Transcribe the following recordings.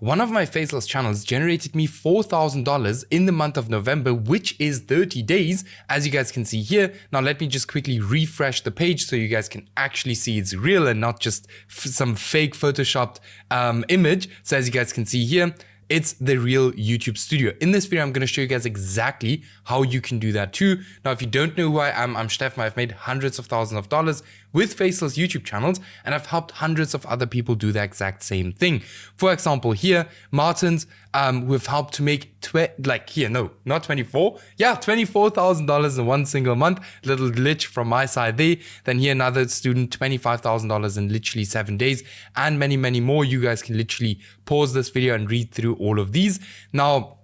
one of my faceless channels generated me $4,000 in the month of November, which is 30 days, as you guys can see here. Now let me just quickly refresh the page so you guys can actually see it's real and not just some fake photoshopped image. So as you guys can see here, it's the real YouTube studio. In this video, I'm going to show you guys exactly how you can do that too. Now, if you don't know who I am, I'm Steffen. I've made hundreds of thousands of dollars with faceless YouTube channels, and I've helped hundreds of other people do the exact same thing. For example, here, Martins, we've helped to make $24,000 in one single month. Little glitch from my side there. Then here, another student, $25,000 in literally 7 days, and many, many more. You guys can literally pause this video and read through all of these. Now,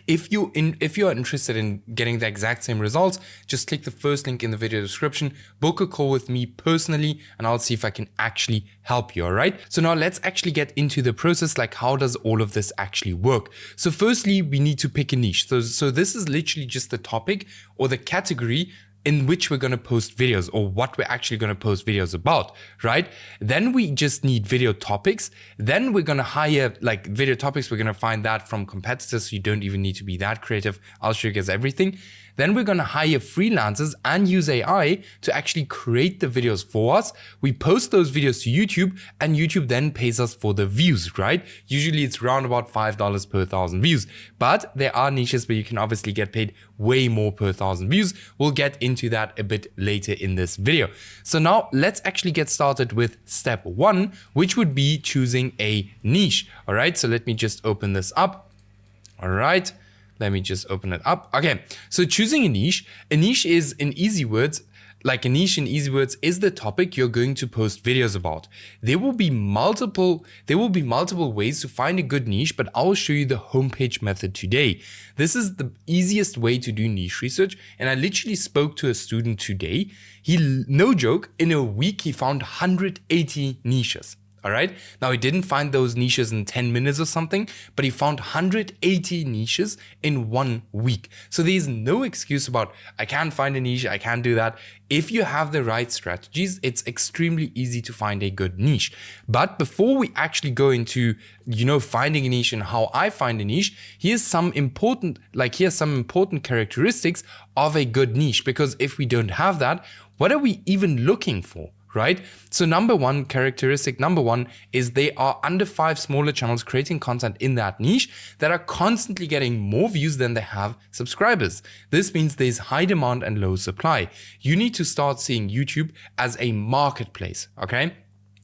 if you're interested in getting the exact same results, just click the first link in the video description, book a call with me personally, and I'll see if I can actually help you, all right? So now let's actually get into the process, like how does all of this actually work? So firstly, we need to pick a niche. So this is literally just the topic or the category in which we're going to post videos, or what we're actually going to post videos about, right? Then we just need video topics. Then we're going to hire like video topics. We're going to find that from competitors. So you don't even need to be that creative. I'll show you guys everything. Then we're going to hire freelancers and use AI to actually create the videos for us. We post those videos to YouTube, and YouTube then pays us for the views, right? Usually it's around about $5 per 1,000 views, but there are niches where you can obviously get paid way more per 1,000 views. We'll get into that a bit later in this video. So now let's actually get started with step one, which would be choosing a niche. All right, so let me just open this up. All right. Let me just open it up. Okay, so choosing a niche is, in easy words, is the topic you're going to post videos about. There will be multiple ways to find a good niche, but I'll show you the homepage method today. This is the easiest way to do niche research, and I literally spoke to a student today. No joke, in a week he found 180 niches. All right. Now, he didn't find those niches in 10 minutes or something, but he found 180 niches in 1 week. So there's no excuse about, I can't find a niche, I can't do that. If you have the right strategies, it's extremely easy to find a good niche. But before we actually go into, finding a niche and how I find a niche, here's some important characteristics of a good niche. Because if we don't have that, what are we even looking for? Right? So characteristic number one is they are under 5 smaller channels creating content in that niche that are constantly getting more views than they have subscribers. This means there's high demand and low supply. You need to start seeing YouTube as a marketplace, okay?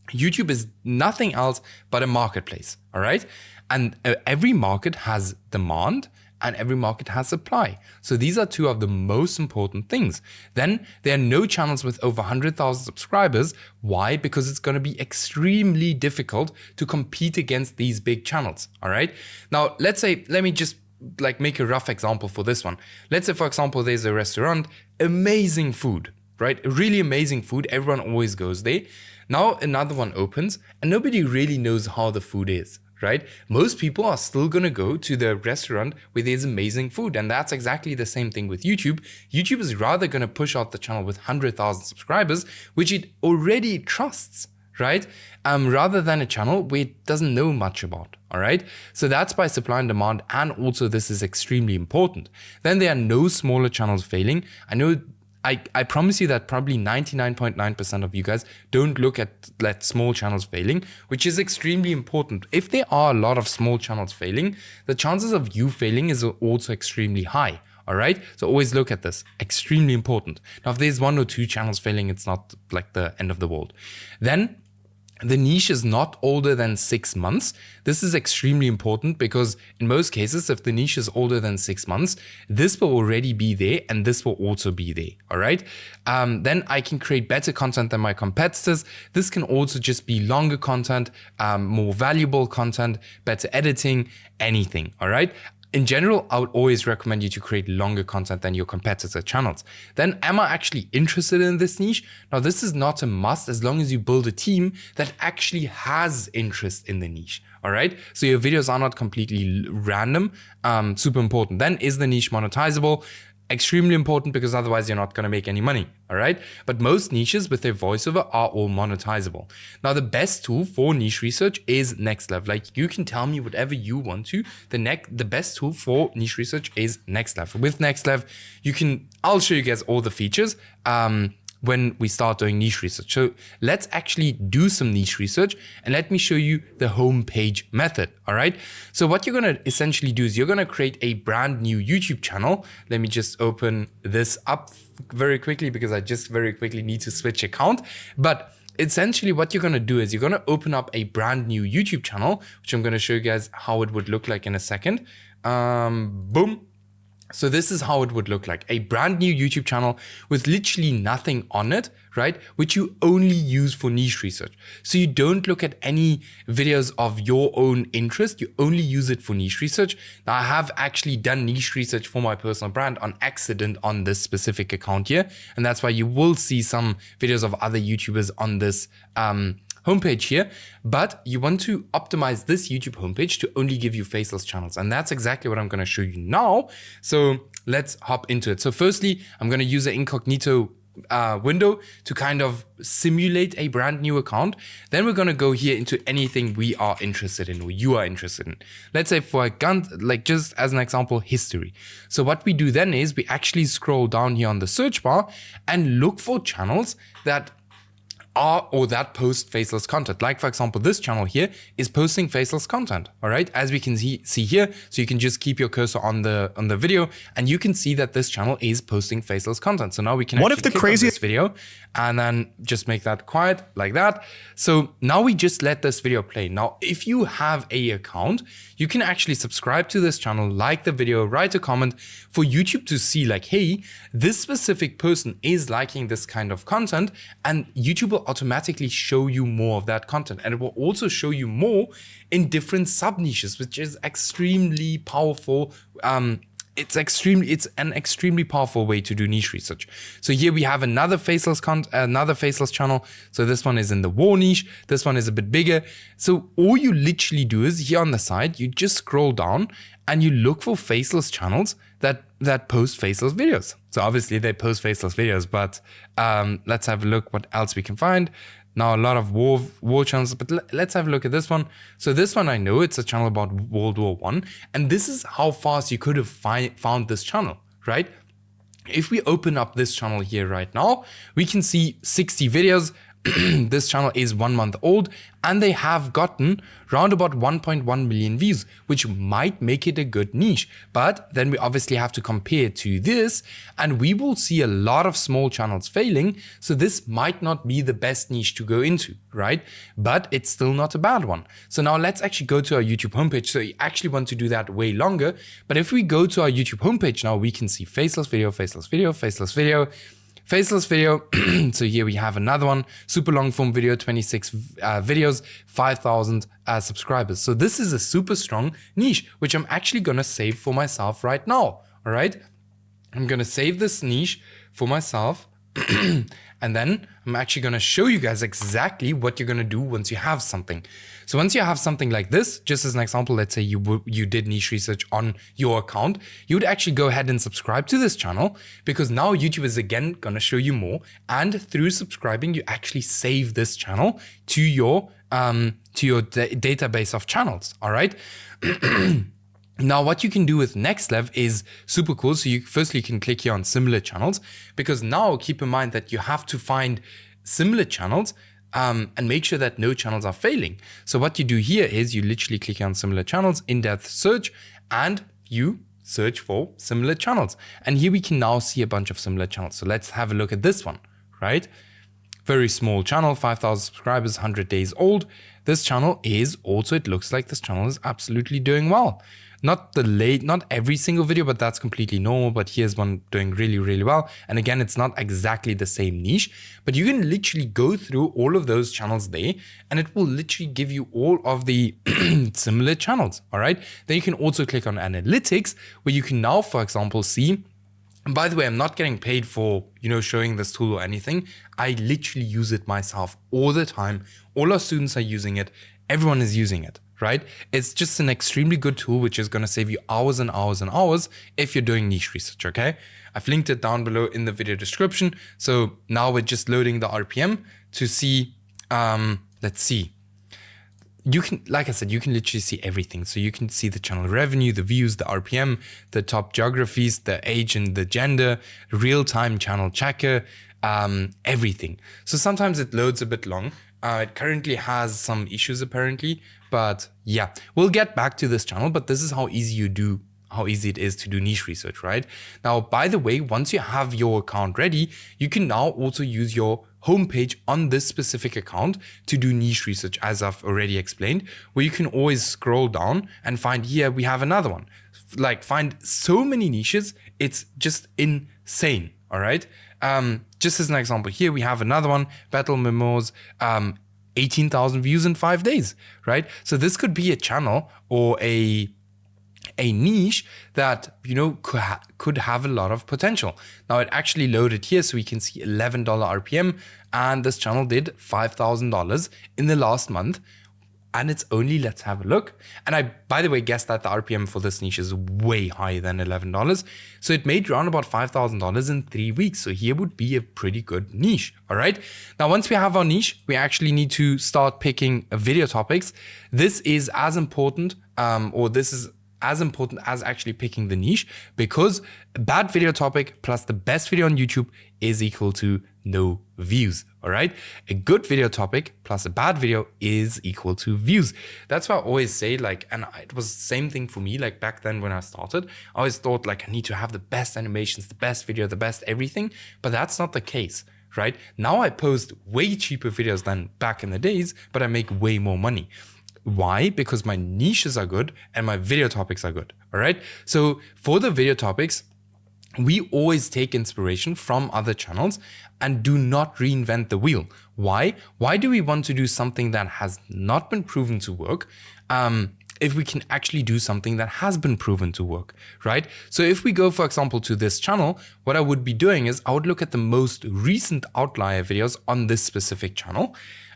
YouTube is nothing else but a marketplace, all right? And every market has demand and every market has supply. So these are two of the most important things. Then there are no channels with over 100,000 subscribers. Why? Because it's going to be extremely difficult to compete against these big channels. All right. Now, let me just make a rough example for this one. Let's say, for example, there's a restaurant, amazing food, right? Really amazing food. Everyone always goes there. Now another one opens and nobody really knows how the food is. Right? Most people are still going to go to the restaurant where there's amazing food. And that's exactly the same thing with YouTube. YouTube is rather going to push out the channel with 100,000 subscribers, which it already trusts, right? Rather than a channel where it doesn't know much about, all right? So that's by supply and demand. And also this is extremely important. Then there are no smaller channels failing. I promise you that probably 99.9% of you guys don't look at small channels failing, which is extremely important. If there are a lot of small channels failing, the chances of you failing is also extremely high. All right. So always look at this. Extremely important. Now, if there's 1 or 2 channels failing, it's not like the end of the world. Then the niche is not older than 6 months. This is extremely important because in most cases, if the niche is older than 6 months, this will already be there and this will also be there. All right. Then I can create better content than my competitors. This can also just be longer content, more valuable content, better editing, anything. All right. In general, I would always recommend you to create longer content than your competitor channels. Then, am I actually interested in this niche? Now, this is not a must as long as you build a team that actually has interest in the niche. All right. So your videos are not completely random. Super important. Then, is the niche monetizable? Extremely important, because otherwise you're not going to make any money, all right? But most niches with their voiceover are all monetizable. Now, the best tool for niche research is NextLev. Like, you can tell me whatever you want to. The best tool for niche research is NextLev. With NextLev, I'll show you guys all the features when we start doing niche research. So let's actually do some niche research, and let me show you the homepage method, all right? So what you're gonna essentially do is you're gonna create a brand new YouTube channel. Let me just open this up very quickly, because I just very quickly need to switch account. But essentially what you're gonna do is you're gonna open up a brand new YouTube channel, which I'm gonna show you guys how it would look like in a second. Boom. So this is how it would look like, a brand new YouTube channel with literally nothing on it, right? Which you only use for niche research. So you don't look at any videos of your own interest, you only use it for niche research. Now, I have actually done niche research for my personal brand on accident on this specific account here. And that's why you will see some videos of other YouTubers on this homepage here, but you want to optimize this YouTube homepage to only give you faceless channels. And that's exactly what I'm going to show you now. So let's hop into it. So firstly, I'm going to use an incognito window to kind of simulate a brand new account. Then we're going to go here into anything we are interested in, or you are interested in. Let's say for a gun, like just as an example, history. So what we do then is we actually scroll down here on the search bar and look for channels that that post faceless content. Like, for example, this channel here is posting faceless content, all right? As we can see here, so you can just keep your cursor on the video, and you can see that this channel is posting faceless content. So now we can click on this video and then just make that quiet like that. So now we just let this video play. Now, if you have an account, you can actually subscribe to this channel, like the video, write a comment for YouTube to see like, hey, this specific person is liking this kind of content, and YouTube will automatically show you more of that content. And it will also show you more in different sub niches, which is extremely powerful. It's an extremely powerful way to do niche research. So here we have another faceless channel. So this one is in the war niche. This one is a bit bigger. So all you literally do is here on the side, you just scroll down and you look for faceless channels that post faceless videos. So obviously they post faceless videos, but let's have a look what else we can find. Now, a lot of war channels, but let's have a look at this one. So this one, I know it's a channel about World War I, and this is how fast you could have found this channel, right? If we open up this channel here right now, we can see 60 videos. This channel is 1 month old, and they have gotten round about 1.1 million views, which might make it a good niche. But then we obviously have to compare it to this, and we will see a lot of small channels failing. So this might not be the best niche to go into, right? But it's still not a bad one. So now let's actually go to our YouTube homepage. So you actually want to do that way longer. But if we go to our YouTube homepage now, we can see faceless video, faceless video, faceless video, faceless video. So here we have another one, super long form video, 26 videos, 5,000 subscribers. So this is a super strong niche, which I'm actually gonna save for myself right now, all right? I'm gonna save this niche for myself. And then I'm actually gonna show you guys exactly what you're gonna do once you have something. So once you have something like this, just as an example, let's say you did niche research on your account, you would actually go ahead and subscribe to this channel, because now YouTube is again gonna show you more. And through subscribing, you actually save this channel to your database of channels, all right? Now, what you can do with NextLev is super cool. So you can click here on similar channels, because now keep in mind that you have to find similar channels and make sure that no channels are failing. So what you do here is you literally click on similar channels, in-depth search, and you search for similar channels. And here we can now see a bunch of similar channels. So let's have a look at this one, right? Very small channel, 5,000 subscribers, 100 days old. This channel is also, it looks like this channel is absolutely doing well. Not every single video, but that's completely normal. But here's one doing really, really well. And again, it's not exactly the same niche, but you can literally go through all of those channels there, and it will literally give you all of the similar channels, all right? Then you can also click on analytics, where you can now, for example, see. And by the way, I'm not getting paid for, showing this tool or anything. I literally use it myself all the time. All our students are using it. Everyone is using it, right? It's just an extremely good tool, which is going to save you hours and hours and hours if you're doing niche research, okay? I've linked it down below in the video description. So now we're just loading the RPM to see, let's see. You can, like I said, you can literally see everything. So you can see the channel revenue, the views, the RPM, the top geographies, the age and the gender, real-time channel checker, everything. So sometimes it loads a bit long. It currently has some issues apparently, but yeah, we'll get back to this channel, but this is how easy it is to do niche research, right? Now, by the way, once you have your account ready, you can now also use your homepage on this specific account to do niche research, as I've already explained, where you can always scroll down and find, here we have another one. Like, find so many niches, it's just insane, all right? Just as an example, here we have another one, battle memos, 18,000 views in 5 days, right? So this could be a channel or a niche that, you know, could have a lot of potential. Now it actually loaded here, so we can see $11 RPM, and this channel did $5,000 in the last month. And it's only, let's have a look. And I, by the way, guess that the RPM for this niche is way higher than $11. So it made around about $5,000 in 3 weeks. So here would be a pretty good niche. All right. Now, once we have our niche, we actually need to start picking video topics. This is as important, this is as important as actually picking the niche, because a bad video topic plus the best video on YouTube is equal to no views. All right. A good video topic plus a bad video is equal to views. That's why I always say, like, and it was the same thing for me, like back then when I started, I always thought like I need to have the best animations, the best video, the best everything, but that's not the case. Right now I post way cheaper videos than back in the days, but I make way more money. Why? Because my niches are good and my video topics are good. All right. So for the video topics, we always take inspiration from other channels and do not reinvent the wheel. Why? Why do we want to do something that has not been proven to work? If we can actually do something that has been proven to work, right? So if we go, for example, to this channel, what I would be doing is I would look at the most recent outlier videos on this specific channel.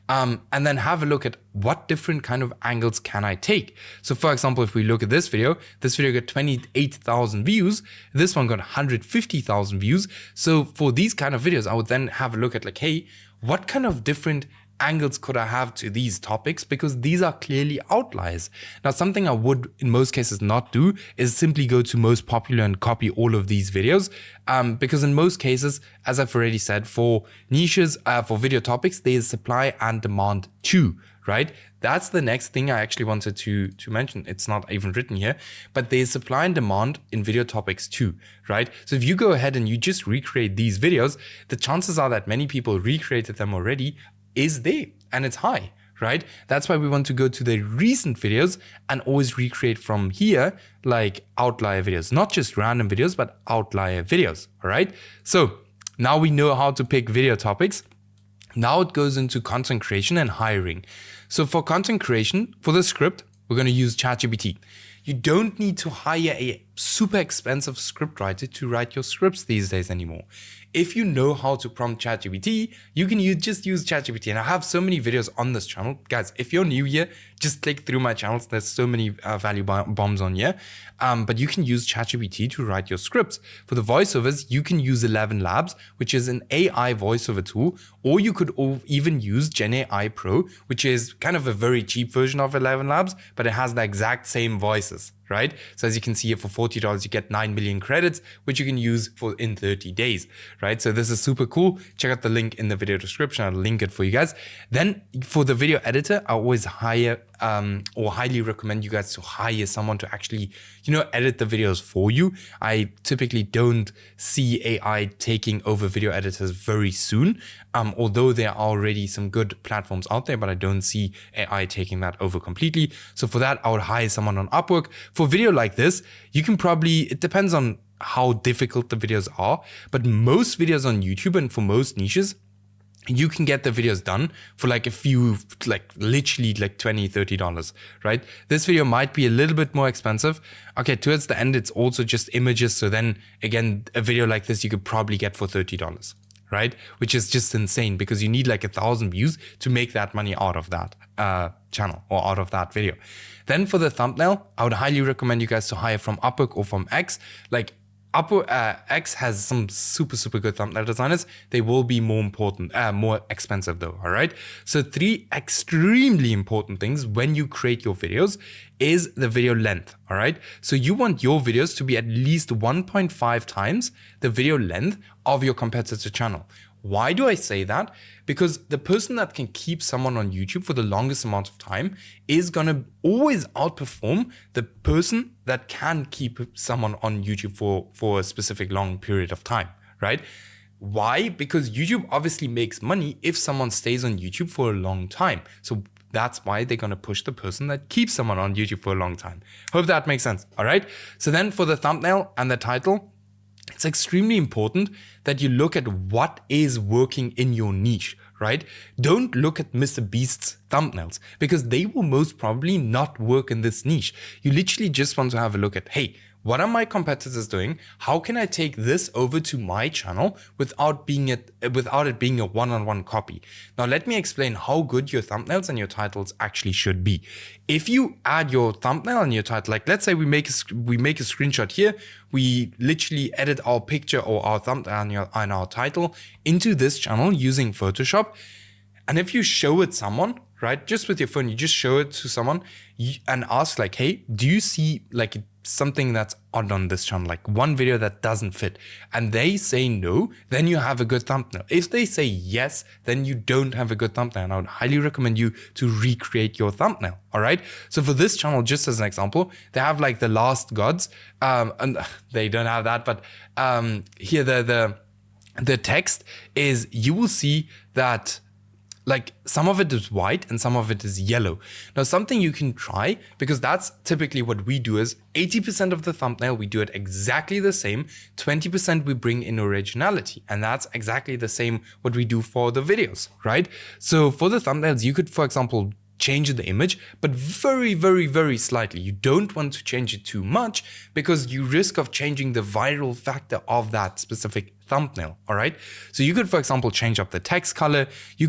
And then have a look at what different kind of angles can I take. So for example, if we look at this video got 28,000 views. This one got 150,000 views. So for these kind of videos, I would then have a look at like, hey, what kind of different angles could I have to these topics, because these are clearly outliers. Now, something I would in most cases not do is simply go to most popular and copy all of these videos, because in most cases, as I've already said, for niches, for video topics, there's supply and demand too, right? That's the next thing I actually wanted to mention. It's not even written here, but there's supply and demand in video topics too, right? So if you go ahead and you just recreate these videos, the chances are that many people recreated them already is there, and it's high, right? That's why we want to go to the recent videos and always recreate from here, like outlier videos, not just random videos, but outlier videos, all right? So now we know how to pick video topics. Now it goes into content creation and hiring. So for content creation, for the script, we're going to use ChatGPT. You don't need to hire a super expensive scriptwriter to write your scripts these days anymore. If you know how to prompt ChatGPT, you can just use ChatGPT. And I have so many videos on this channel. Guys, if you're new here, just click through my channels. There's so many value bombs on here. But you can use ChatGPT to write your scripts. For the voiceovers, you can use ElevenLabs, which is an AI voiceover tool. Or you could even use GenAIPro, which is kind of a very cheap version of ElevenLabs, but it has the exact same voices, right? So as you can see here, for $40, you get 9 million credits, which you can use in 30 days, right? So this is super cool. Check out the link in the video description. I'll link it for you guys. Then for the video editor, I always hire or highly recommend you guys to hire someone to actually, edit the videos for you. I typically don't see AI taking over video editors very soon, although there are already some good platforms out there, but I don't see AI taking that over completely. So for that, I would hire someone on Upwork. For video like this, you can it depends on how difficult the videos are, but most videos on YouTube and for most niches, you can get the videos done for like a few, literally $20, $30, right? This video might be a little bit more expensive. Okay, towards the end, it's also just images. So then again, a video like this, you could probably get for $30, right? Which is just insane because you need like 1,000 views to make that money out of that channel or out of that video. Then for the thumbnail, I would highly recommend you guys to hire from Upwork or from X. Like X has some super good thumbnail designers. They will be more expensive though, all right? So 3 extremely important things when you create your videos is the video length, all right? So you want your videos to be at least 1.5 times the video length of your competitor channel. Why do I say that? Because the person that can keep someone on YouTube for the longest amount of time is gonna always outperform the person that can keep someone on YouTube for a specific long period of time, right? Why? Because YouTube obviously makes money if someone stays on YouTube for a long time. So that's why they're gonna push the person that keeps someone on YouTube for a long time. Hope that makes sense, all right? So then for the thumbnail and the title, it's extremely important that you look at what is working in your niche, right? Don't look at Mr. Beast's thumbnails because they will most probably not work in this niche. You literally just want to have a look at, hey, what are my competitors doing? How can I take this over to my channel without it being a one-on-one copy? Now, let me explain how good your thumbnails and your titles actually should be. If you add your thumbnail and your title, like let's say we make a screenshot here, we literally edit our picture or our thumbnail and our title into this channel using Photoshop. And if you show it someone, right, just with your phone, you just show it to someone and ask like, hey, do you see like something that's odd on this channel, like one video that doesn't fit? And they say no, then you have a good thumbnail. If they say yes, then you don't have a good thumbnail. And I would highly recommend you to recreate your thumbnail, all right? So for this channel, just as an example, they have like The Last Gods, and they don't have that, but here the text is, you will see that like some of it is white and some of it is yellow. Now, something you can try, because that's typically what we do, is 80% of the thumbnail, we do it exactly the same. 20% we bring in originality. And that's exactly the same what we do for the videos, right? So for the thumbnails, you could, for example, change the image, but very slightly. You don't want to change it too much because you risk of changing the viral factor of that specific thumbnail, all right? So you could, for example, change up the text color. You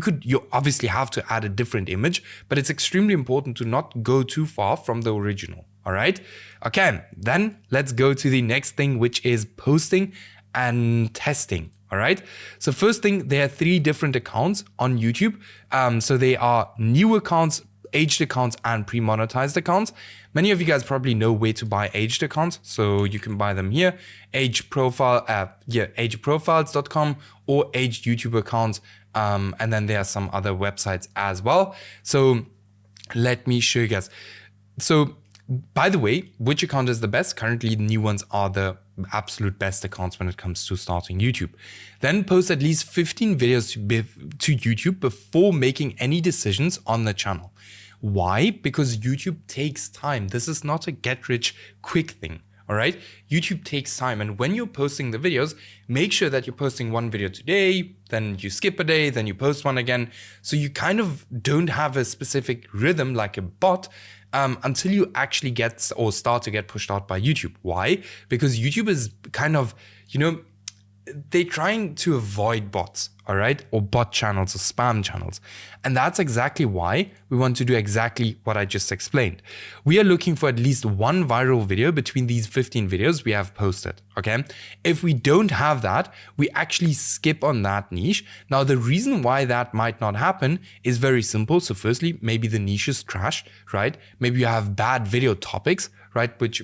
obviously have to add a different image, but it's extremely important to not go too far from the original, all right? Okay, then let's go to the next thing, which is posting and testing. All right. So first thing, there are 3 different accounts on YouTube. So they are new accounts, aged accounts, and pre-monetized accounts. Many of you guys probably know where to buy aged accounts. So you can buy them here, ageprofiles.com or aged YouTube accounts. And then there are some other websites as well. So let me show you guys. So by the way, which account is the best? Currently, the new ones are the absolute best accounts when it comes to starting YouTube. Then post at least 15 videos to YouTube before making any decisions on the channel. Why? Because YouTube takes time. This is not a get-rich-quick thing. All right, YouTube takes time, and when you're posting the videos, make sure that you're posting one video today, then you skip a day, then you post one again. So you kind of don't have a specific rhythm like a bot until you actually get or start to get pushed out by YouTube. Why? Because YouTube is kind of, they're trying to avoid bots, all right? Or bot channels or spam channels. And that's exactly why we want to do exactly what I just explained. We are looking for at least one viral video between these 15 videos we have posted, okay? If we don't have that, we actually skip on that niche. Now, the reason why that might not happen is very simple. So firstly, maybe the niche is trash, right? Maybe you have bad video topics, right? Which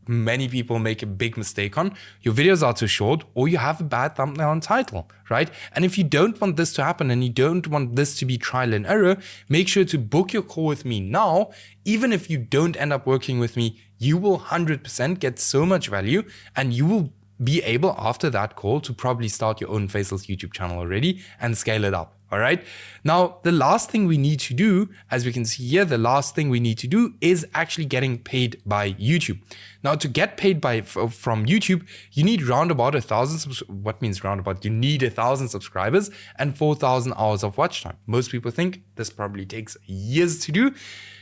many people make a big mistake on. Your videos are too short, or you have a bad thumbnail and title, right? And if you don't want this to happen and you don't want this to be trial and error, make sure to book your call with me now. Even if you don't end up working with me, you will 100% get so much value, and you will be able after that call to probably start your own faceless YouTube channel already and scale it up. All right. Now, the last thing we need to do, as we can see here, the last thing we need to do is actually getting paid by YouTube. Now, to get paid from YouTube, you need roundabout 1,000. What means roundabout? You need 1,000 subscribers and 4,000 hours of watch time. Most people think this probably takes years to do.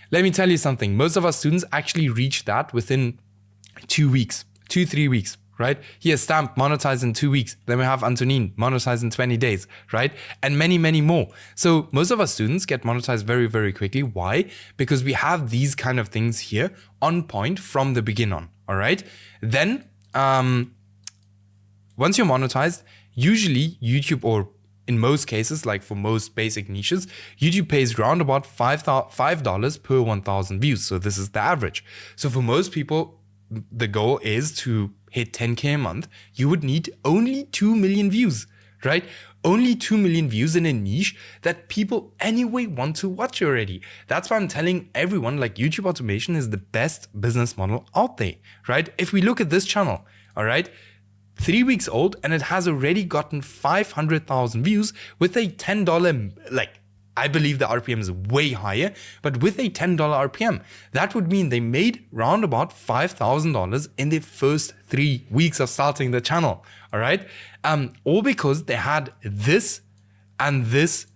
Let me tell you something. Most of our students actually reach that within 2 weeks, 2-3 weeks. right? Here, Stamp, monetize in 2 weeks. Then we have Antonin, monetize in 20 days, right? And many, many more. So most of our students get monetized very, very quickly. Why? Because we have these kind of things here on point from the beginning on, all right? Then, once you're monetized, usually YouTube, or in most cases, like for most basic niches, YouTube pays around about $5 per 1,000 views. So this is the average. So for most people, the goal is to hit 10K a month. You would need only 2 million views, right? Only 2 million views in a niche that people anyway want to watch already. That's why I'm telling everyone, like, YouTube automation is the best business model out there, right? If we look at this channel, all right, 3 weeks old, and it has already gotten 500,000 views with a $10, like, I believe the RPM is way higher, but with a $10 RPM, that would mean they made round about $5,000 in the first 3 weeks of starting the channel, all right? All because they had this and this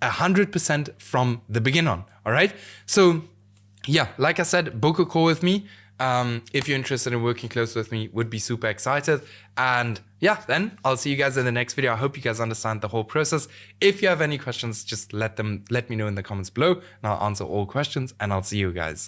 100% from the beginning on, all right? So yeah, like I said, book a call with me. If you're interested in working close with me, would be super excited. And yeah, then I'll see you guys in the next video. I hope you guys understand the whole process. If you have any questions, just let me know in the comments below, and I'll answer all questions, and I'll see you guys.